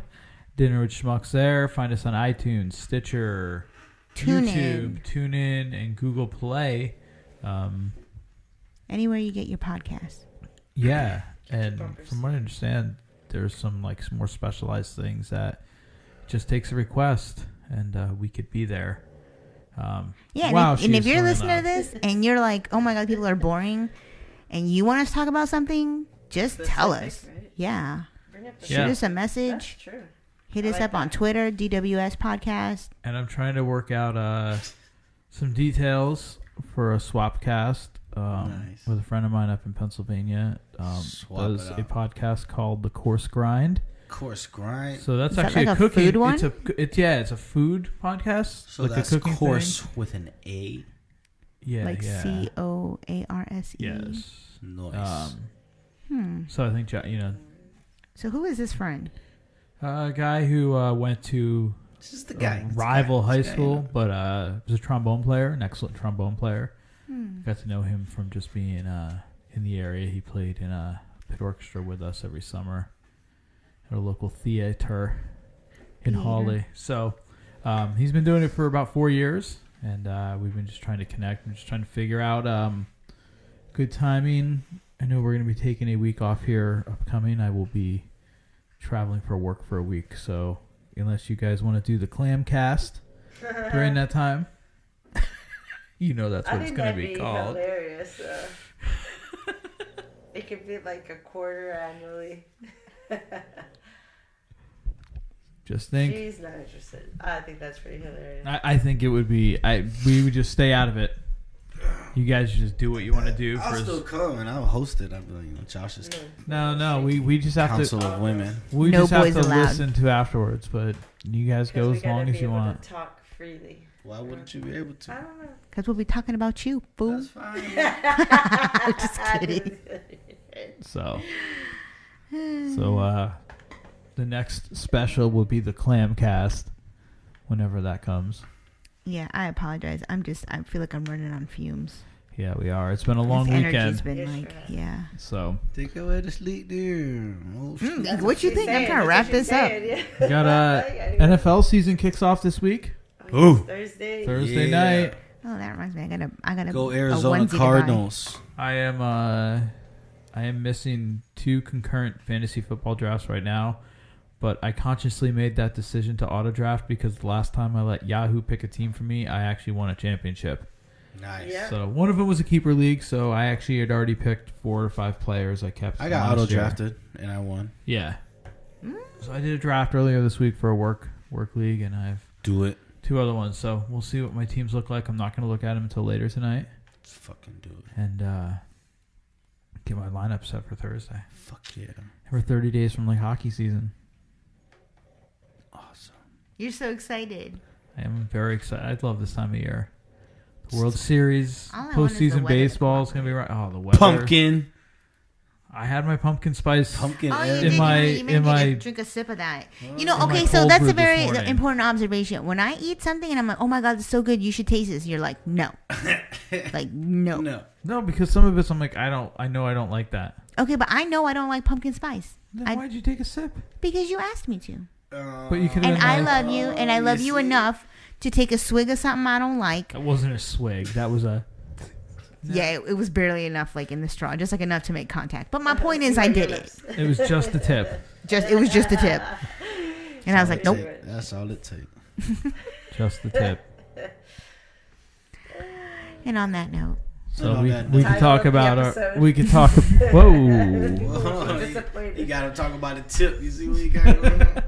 Dinner with Schmucks there. Find us on iTunes, Stitcher, YouTube, TuneIn, and Google Play. Anywhere you get your podcast. Yeah, and from what I understand, there's some more specialized things that just takes a request, and we could be there. Yeah, wow, and if you're listening to this and you're like, oh my God, people are boring, and you want us to talk about something, just tell us. Right? Yeah. Shoot us a message. That's true. Hit us up on Twitter, DWS Podcast. And I'm trying to work out some details for a swap cast with a friend of mine up in Pennsylvania. Does a podcast called The Course Grind. Course Grind. So that's actually a cooking food one? It's a food podcast. So that's a cooking course thing. With an A. Yeah, COARSE. Yes. Nice. So I think So who is this friend? A guy who went to rival high school, but was a trombone player, an excellent trombone player. Got to know him from just being in the area. He played in a pit orchestra with us every summer at a local theater in Hawley. So he's been doing it for about 4 years, and we've been just trying to connect and just trying to figure out good timing. I know we're going to be taking a week off here upcoming. I will be traveling for work for a week, so unless you guys want to do the clam cast during that time, that's what it's going to be called. Hilarious. It could be like a quarter annually. Just think. She's not interested. I think that's pretty hilarious. I think it would be. We would just stay out of it. You guys just do what you want to do. I'll still come and I'll host it. I'll be like, Josh is. No. We just have Council of Women. We just have to listen to afterwards, but you guys go as long as you want. To talk freely. Why wouldn't you be able to? I don't know. Because we'll be talking about you, fool. That's fine. Just kidding. So the next special will be the clam cast, whenever that comes. Yeah, I apologize. I feel like I'm running on fumes. Yeah, we are. It's been a long weekend. Energy's been So take away the sleep there. What you think? I'm trying to wrap this up. We got NFL season kicks off this week. Thursday night. Oh, that reminds me. I gotta go Arizona Cardinals. I am missing 2 concurrent fantasy football drafts right now, but I consciously made that decision to auto draft because the last time I let Yahoo pick a team for me, I actually won a championship. Nice. Yeah. So one of them was a keeper league, so I actually had already picked 4 or 5 players. I got auto drafted and I won. Yeah. So I did a draft earlier this week for a work league, and I've do it. 2 other ones. So we'll see what my teams look like. I'm not going to look at them until later tonight. Let's fucking do it. And get my lineup set for Thursday. Fuck yeah. We're 30 days from hockey season. Awesome. You're so excited. I am very excited. I love this time of year. The World Series, All I want is the postseason weather baseball is going to be right. Oh, the weather. Pumpkin. I had my pumpkin spice. Oh, you drink a sip of that. Okay, so that's a very important observation. When I eat something and I'm like, oh my God, it's so good, you should taste this. You're like, no. No, because some of it's I'm like, I know I don't like that. Okay, but I know I don't like pumpkin spice. Then why'd you take a sip? Because you asked me to. But you could. And I love you, and I love you enough to take a swig of something I don't like. That wasn't a swig. That was a. Yeah, it was barely enough, in the straw, just enough to make contact. But my point is, I did it. It was just the tip. It was just the tip. And I was like, nope. That's all it takes. Just the tip. And on that note. So we can talk about we can talk. Whoa! You got to talk about the tip. You see what you got going on?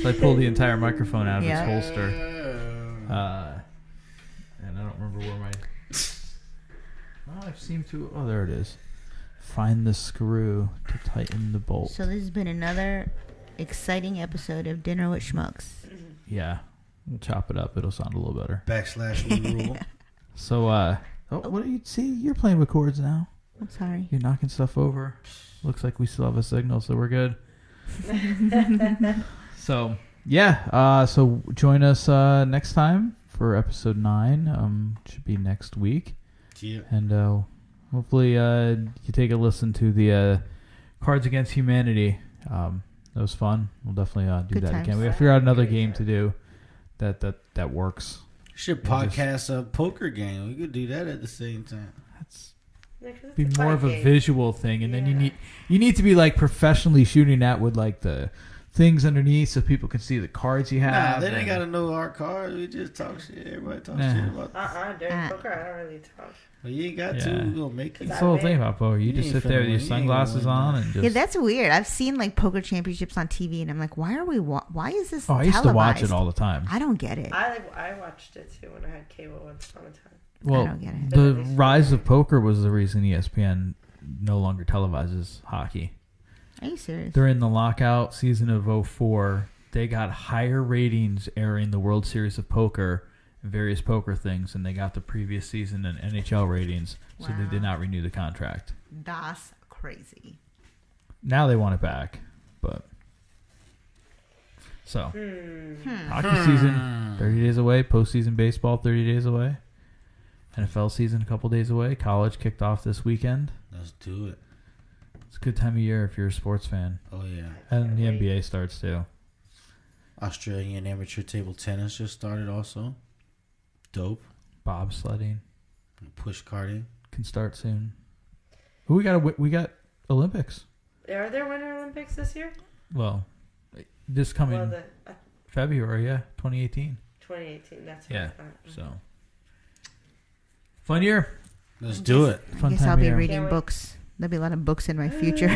So I pulled the entire microphone out of its holster. And I don't remember where my. Oh, I seem to. Oh, there it is. Find the screw to tighten the bolt. So this has been another exciting episode of Dinner with Schmucks. Yeah, we'll chop it up. It'll sound a little better. / rule. So, what do you see? You're playing with chords now. I'm sorry. You're knocking stuff over. Looks like we still have a signal, so we're good. So, yeah. So join us next time for episode 9. Should be next week. Yeah. And hopefully you take a listen to the Cards Against Humanity. That was fun. We'll definitely do Good that times. again. We got to figure out another game to do that works. Should podcast a poker game. We could do that at the same time. That's be more of a visual thing, and then you need to be like professionally shooting that with like the things underneath so people can see the cards you have. Nah, they ain't got to know our cards. We just talk shit. Everybody talk shit about during poker, I don't really talk. Well, you ain't got to. We're going to make it. That's the whole thing about poker. You just sit there with your sunglasses on and just... Yeah, that's weird. I've seen like poker championships on TV, and I'm like, why is this I used to watch it all the time. I don't get it. I watched it too when I had cable once upon a time. Well, I don't get it. The rise of poker was the reason ESPN no longer televises hockey. Are you serious? During the lockout season of 2004, they got higher ratings airing the World Series of Poker and various poker things than they got the previous season in NHL ratings, so they did not renew the contract. That's crazy. Now they want it back, but... So, hockey season, 30 days away. Postseason baseball, 30 days away. NFL season, a couple days away. College kicked off this weekend. Let's do it. It's a good time of year if you're a sports fan. Oh, yeah. And the NBA starts, too. Australian amateur table tennis just started also. Dope. Bobsledding. Push karting. Can start soon. We got Olympics. Are there Winter Olympics this year? Well, this coming February, 2018. 2018, that's right. Yeah, so... Fun year. Let's do it. I guess I'll be reading books. There'll be a lot of books in my future.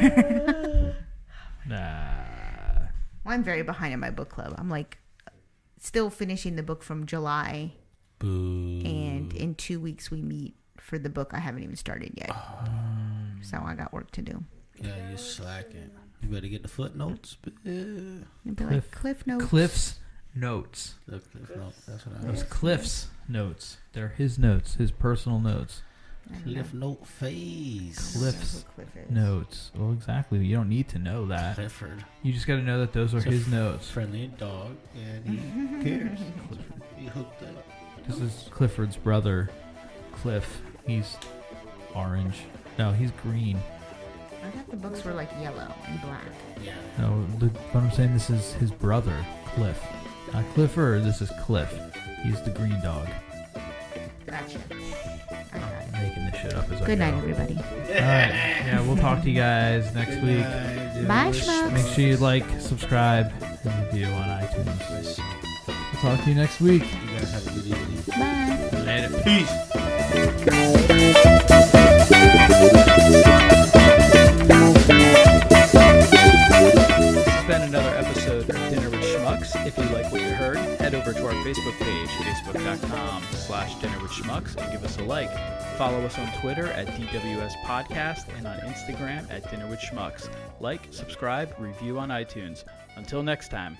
Well, I'm very behind in my book club. I'm like still finishing the book from July. Boo. And in 2 weeks we meet for the book I haven't even started yet. So I got work to do. Yeah, you're slacking. You better get the footnotes. It'd be like Cliff Notes. Cliff's Notes. The Cliff Notes. That's what I Those Cliff's Notes. They're his notes, his personal notes. Cliff Note phase. Cliff's Notes. Well, exactly. You don't need to know that. Clifford. You just got to know that those are his notes. Friendly dog, and he cares. He hooked up. This is Clifford's brother, Cliff. He's orange. No, he's green. I thought the books were like yellow and black. Yeah. No, what I'm saying, this is his brother, Cliff. Not Clifford, this is Cliff. He's the green dog. Gotcha. I'm making this shit up as I go. Good night, everybody. All right. Yeah, we'll talk to you guys next week. Bye, Schmucks. Make sure you like, subscribe, and review on iTunes. We'll talk to you next week. You guys have a good evening. Bye. Later. Peace. This has been another episode of Dinner with Schmucks. If you like what you heard, head over to our Facebook page, facebook.com/dinnerwithschmucks, and give us a like. Follow us on Twitter at DWS Podcast and on Instagram at Dinner with Schmucks. Like, subscribe, review on iTunes. Until next time.